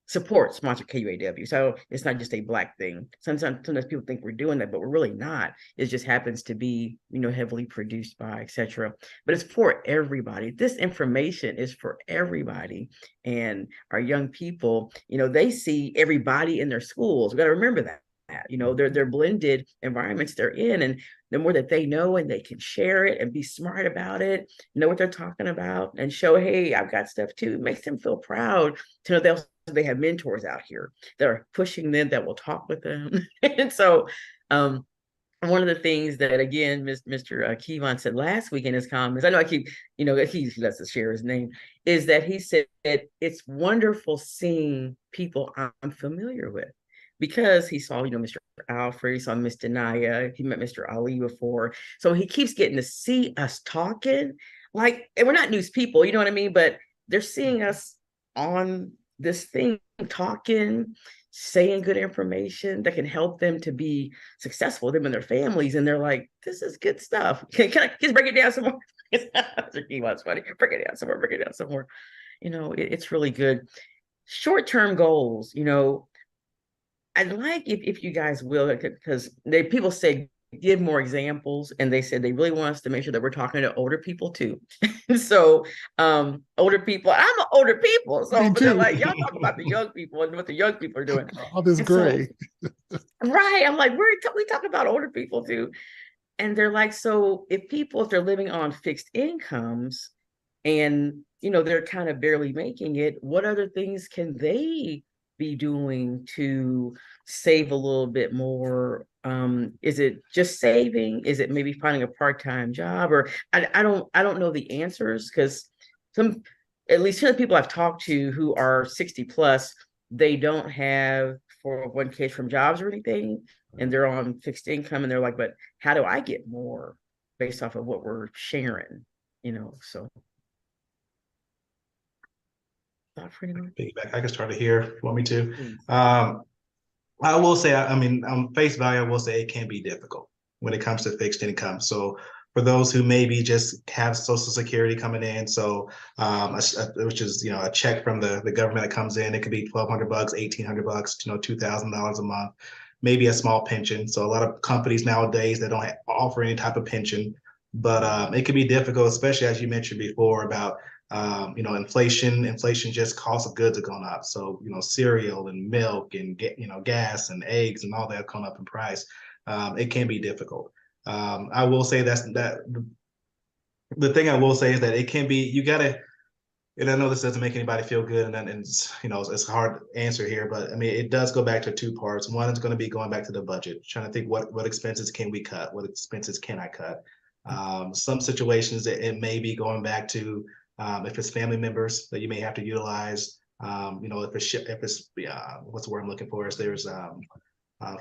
Support sponsor KUAW. So it's not just a Black thing. Sometimes people think we're doing that, but we're really not. It just happens to be, heavily produced by, etc. But it's for everybody. This information is for everybody. And our young people, they see everybody in their schools. We got to remember that. They're blended environments they're in, and the more that they know and they can share it and be smart about it, know what they're talking about, and show, hey, I've got stuff too, it makes them feel proud to know they have mentors out here that are pushing them, that will talk with them. And so one of the things that, again, Mr. KUAW said last week in his comments, I know I keep, he lets us share his name, is that he said, it's wonderful seeing people I'm familiar with, because he saw, Mr. Alfred, he saw Miss Denaya, he met Mr. Ali before. So he keeps getting to see us talking, and we're not news people, you know what I mean? But they're seeing us on this thing, talking, saying good information that can help them to be successful, them and their families. And they're like, this is good stuff. Can I just break it down some more? Mr. KUAW's funny. Break it down some more. It's really good. Short-term goals, I'd like if you guys will, because people say give more examples, and they said they really want us to make sure that we're talking to older people too. So older people, I'm an older people, so but they're like, y'all talk about the young people and what the young people are doing. All this gray. Right. I'm like, we talk about older people too. And they're like, so if they're living on fixed incomes and they're kind of barely making it, what other things can they be doing to save a little bit more? Is it just saving? Is it maybe finding a part-time job? Or I don't know the answers, because some, at least some of the people I've talked to who are 60 plus, they don't have 401ks from jobs or anything, and they're on fixed income, and they're like, but how do I get more based off of what we're sharing? So thought for anyone? Piggyback. I can start it here if you want me to. Please. I will say, I mean, on face value, I will say it can be difficult when it comes to fixed income. So for those who maybe just have Social Security coming in, so which is a check from the government that comes in, it could be $1,200, $1,800, $2,000 a month, maybe a small pension. So a lot of companies nowadays they don't offer any type of pension, but it can be difficult, especially as you mentioned before about inflation, just cost of goods are going up. So, cereal and milk and gas and eggs and all that going up in price. It can be difficult. I will say that the thing I will say is that it can be, you gotta, and I know this doesn't make anybody feel good, and it's a hard answer here, but I mean, it does go back to two parts. One is going to be going back to the budget, trying to think what expenses can we cut, what expenses can I cut. Some situations it may be going back to if it's family members that you may have to utilize. If it's what's the word I'm looking for? Is there's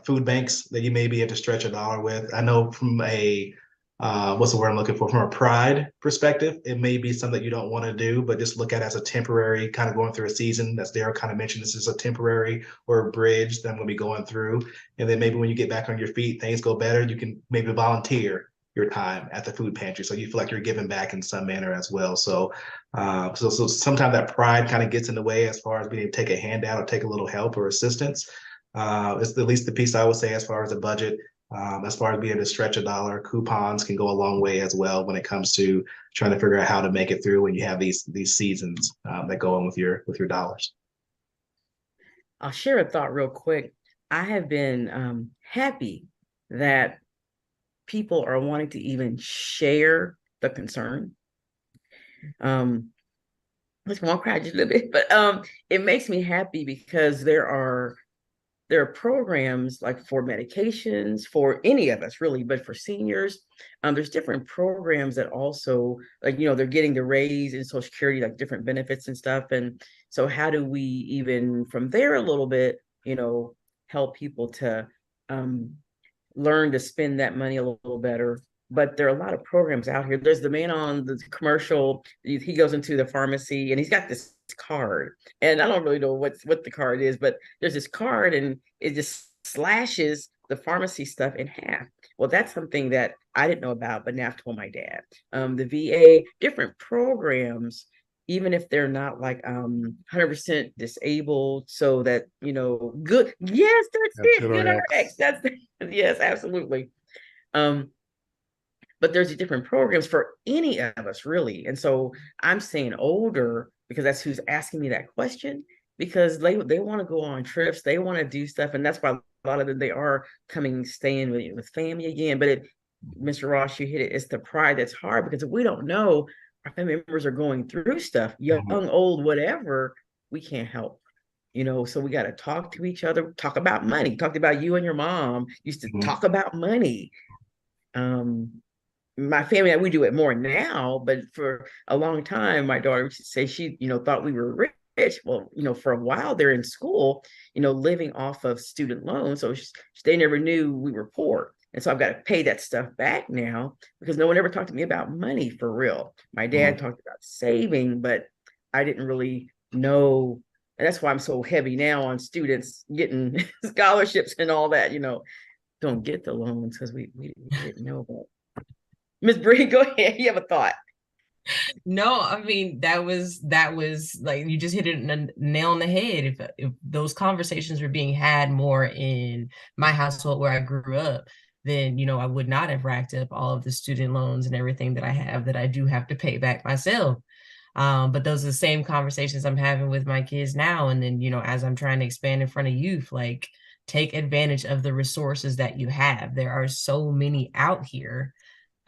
food banks that you may be able to stretch a dollar with. I know from a what's the word I'm looking for? From a pride perspective, it may be something that you don't want to do, but just look at it as a temporary, kind of going through a season. As Daryl kind of mentioned, this is a temporary or a bridge that I'm going to be going through. And then maybe when you get back on your feet, things go better. You can maybe volunteer your time at the food pantry, so you feel like you're giving back in some manner as well. So sometimes that pride kind of gets in the way as far as being able to take a handout or take a little help or assistance. It's at least the piece I would say as far as the budget. As far as being able to stretch a dollar, coupons can go a long way as well when it comes to trying to figure out how to make it through when you have these seasons that go on with your dollars. I'll share a thought real quick. I have been happy that people are wanting to even share the concern. Let's go on, cry just a little bit, but it makes me happy because there are programs like for medications for any of us really, but for seniors, there's different programs that also, like, they're getting the raise in Social Security, like different benefits and stuff. And so how do we even from there a little bit, help people to learn to spend that money a little better? But there are a lot of programs out here. There's the man on the commercial. He goes into the pharmacy and he's got this card, and I don't really know what the card is, but there's this card and it just slashes the pharmacy stuff in half. Well, that's something that I didn't know about, but now I've told my dad. The VA, different programs, even if they're not like 100% disabled, so that good. Yes, that's it. Good RX. That's yes, absolutely. But there's different programs for any of us, really. And so I'm saying older because that's who's asking me that question, because they want to go on trips, they want to do stuff, and that's why a lot of them, they are staying with family again. But Mr. Ross, you hit it. It's the pride that's hard, because if we don't know our family members are going through stuff, young, old, whatever, we can't help. So we got to talk to each other, talk about money. Talked about you and your mom used to talk about money. My family, we do it more now, but for a long time, my daughter would say she, thought we were rich. Well, for a while they're in school, living off of student loans. So they never knew we were poor. And so I've got to pay that stuff back now, because no one ever talked to me about money for real. My dad talked about saving, but I didn't really know. And that's why I'm so heavy now on students getting scholarships and all that, don't get the loans because we didn't know about. Miss Bree, go ahead. You have a thought. No, I mean, that was like, you just hit it a nail on the head. If those conversations were being had more in my household where I grew up, then I would not have racked up all of the student loans and everything that I have that I do have to pay back myself. But those are the same conversations I'm having with my kids now. And then, as I'm trying to expand in front of youth, like, take advantage of the resources that you have. There are so many out here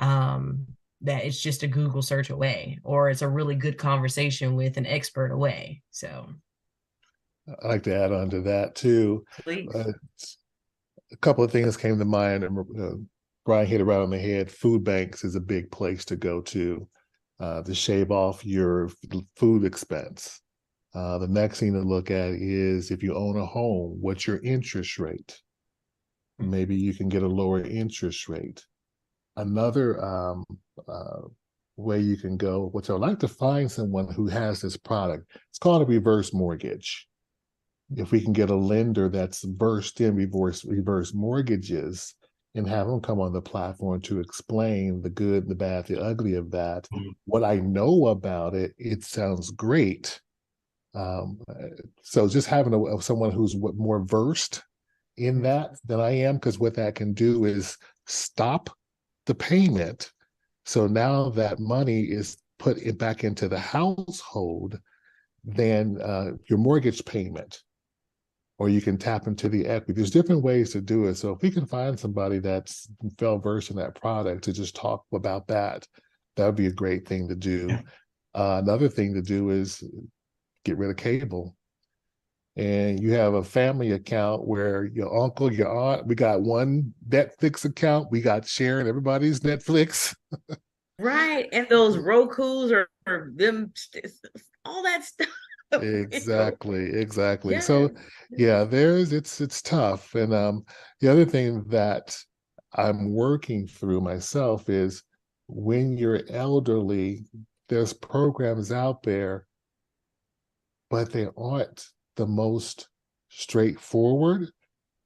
that it's just a Google search away, or it's a really good conversation with an expert away. So I'd like to add on to that too. Please. A couple of things came to mind. Brian hit it right on the head. Food banks is a big place to go to shave off your food expense. The next thing to look at is if you own a home, what's your interest rate? Maybe you can get a lower interest rate. Another way you can go, which I'd like to find someone who has this product, it's called a reverse mortgage. If we can get a lender that's versed in reverse mortgages and have them come on the platform to explain the good, the bad, the ugly of that, what I know about it, it sounds great. So just having someone who's more versed in that than I am, because what that can do is stop the payment. So now that money is put back into the household, then your mortgage payment, or you can tap into the equity. There's different ways to do it. So if we can find somebody that's well versed in that product to just talk about that, that would be a great thing to do. Another thing to do is get rid of cable. And you have a family account where your uncle, your aunt, we got one Netflix account, we got sharing everybody's Netflix. Right. And those Rokus or them, all that stuff. Exactly. Yeah. So yeah, it's tough. And the other thing that I'm working through myself is when you're elderly, there's programs out there, but they aren't the most straightforward.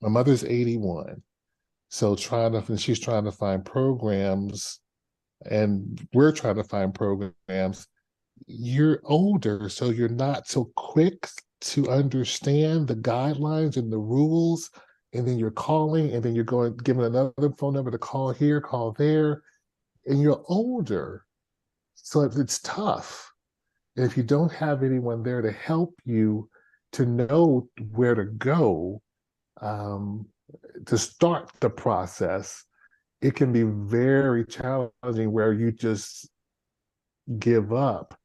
My mother's 81. So she's trying to find programs, and we're trying to find programs. You're older, so you're not so quick to understand the guidelines and the rules. And then you're calling, and then you're going, giving another phone number to call here, call there, and you're older. So it's tough. And if you don't have anyone there to help you to know where to go, to start the process, it can be very challenging where you just give up.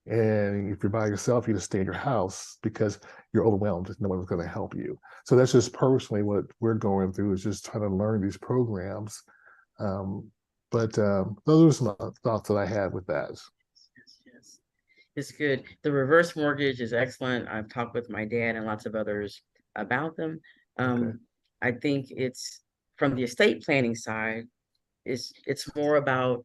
And if you're by yourself, you just stay in your house because you're overwhelmed. No one's going to help you. So that's just personally what we're going through, is just trying to learn these programs. But those are some thoughts that I had with that. Yes. It's good. The reverse mortgage is excellent. I've talked with my dad and lots of others about them. Okay. I think it's from the estate planning side, it's more about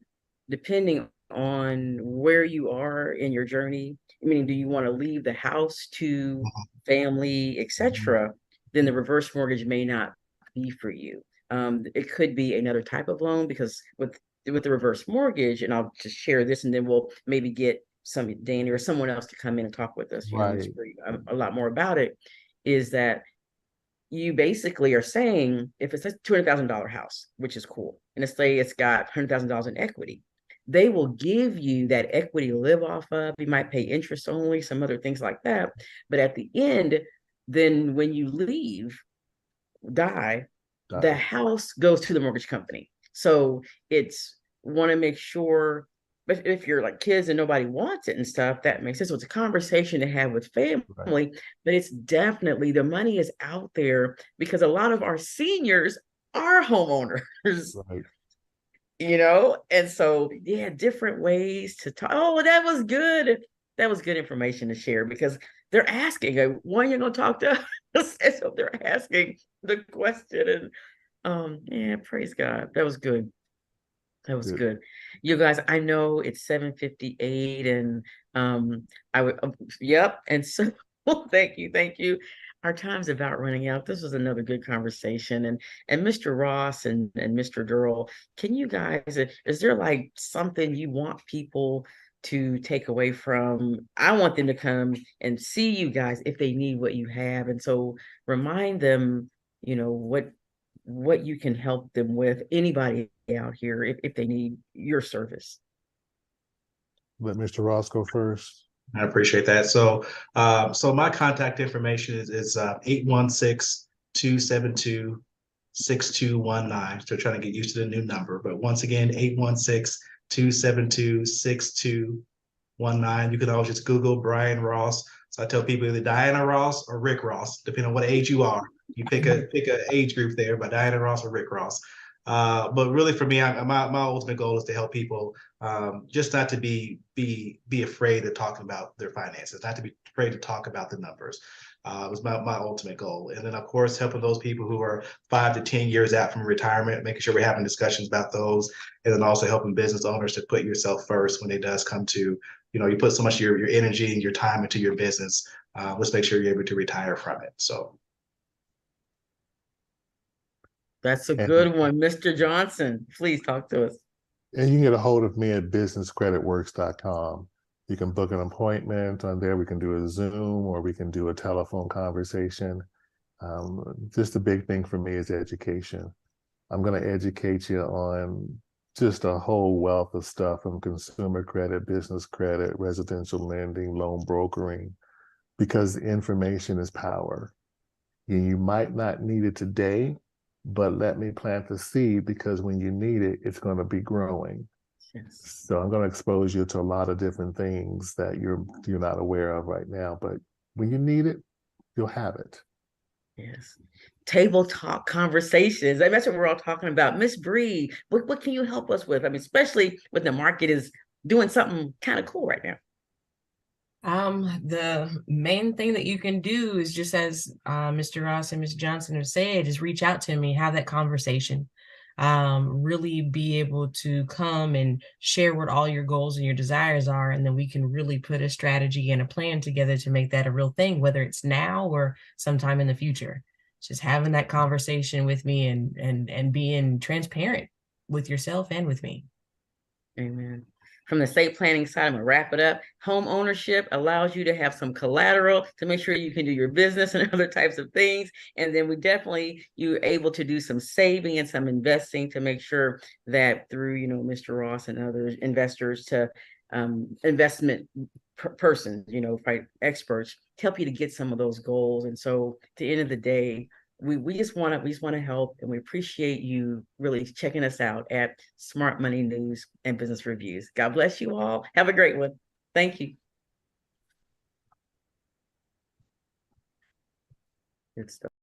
depending on where you are in your journey. Meaning, do you want to leave the house to family, etc.? Then the reverse mortgage may not be for you. It could be another type of loan, because with the reverse mortgage, and I'll just share this, and then we'll maybe get Danny or someone else to come in and talk with us, Right. a lot more about it. Is that you basically are saying, if it's a $200,000 house, which is cool, and let's say it's got $100,000 in equity, they will give you that equity to live off of. You might pay interest only, some other things like that. But at the end, then when you die, the house goes to the mortgage company. So it's want to make sure, but if you're like kids and nobody wants it and stuff, that makes sense. So it's a conversation to have with family, Right. but it's definitely, the money is out there because a lot of our seniors are homeowners. Right. And so yeah, different ways to talk. Oh, that was good. That was good information to share, because they're asking, when you're going to talk to us. And so they're asking the question, and yeah, praise God. That was good. That was good. You guys, I know it's 7:58, and I would, yep. And so thank you. Our time's about running out. This was another good conversation. And Mr. Ross and Mr. Durrell, can you guys, is there like something you want people to take away from? I want them to come and see you guys if they need what you have. And so remind them, what you can help them with, anybody out here, if they need your service. Let Mr. Ross go first. I appreciate that. So my contact information is 816-272-6219. Still trying to get used to the new number, but once again, 816-272-6219. You can always just Google Brian Ross, So I tell people either Diana Ross or Rick Ross, depending on what age you are. You pick a age group there, by Diana Ross or Rick Ross. But really, for me, my ultimate goal is to help people just not to be afraid of talking about their finances, not to be afraid to talk about the numbers. Was my ultimate goal. And then, of course, helping those people who are 5 to 10 years out from retirement, making sure we're having discussions about those. And then also helping business owners to put yourself first when it does come to, you put so much of your energy and your time into your business. Let's make sure you're able to retire from it. So. That's a And, good one. Mr. Johnson, please talk to us. and you can get a hold of me at businesscreditworks.com. You can book an appointment on there. We can do a Zoom or we can do a telephone conversation. Just the big thing for me is education. I'm going to educate you on just a whole wealth of stuff from consumer credit, business credit, residential lending, loan brokering, because information is power. You might not need it today, but let me plant the seed, because when you need it, it's going to be growing. Yes. So I'm going to expose you to a lot of different things that you're not aware of right now, but when you need it, you'll have it. Yes. Table talk conversations. I mean, that's what we're all talking about. Miss Bree, what can you help us with? I mean, especially when the market is doing something kind of cool right now. The main thing that you can do is just as Mr. Ross and Ms. Johnson have said, is reach out to me, have that conversation. Really be able to come and share what all your goals and your desires are, and then we can really put a strategy and a plan together to make that a real thing, whether it's now or sometime in the future. Just having that conversation with me and being transparent with yourself and with me. Amen. From the estate planning side, I'm gonna wrap it up. Home ownership allows you to have some collateral to make sure you can do your business and other types of things. And then you're able to do some saving and some investing to make sure that through, Mr. Ross and other investors to investment persons, experts, help you to get some of those goals. And so at the end of the day, we just want to help, and we appreciate you really checking us out at Smart Money News and Business Reviews. God bless you all. Have a great one. Thank you. Good stuff.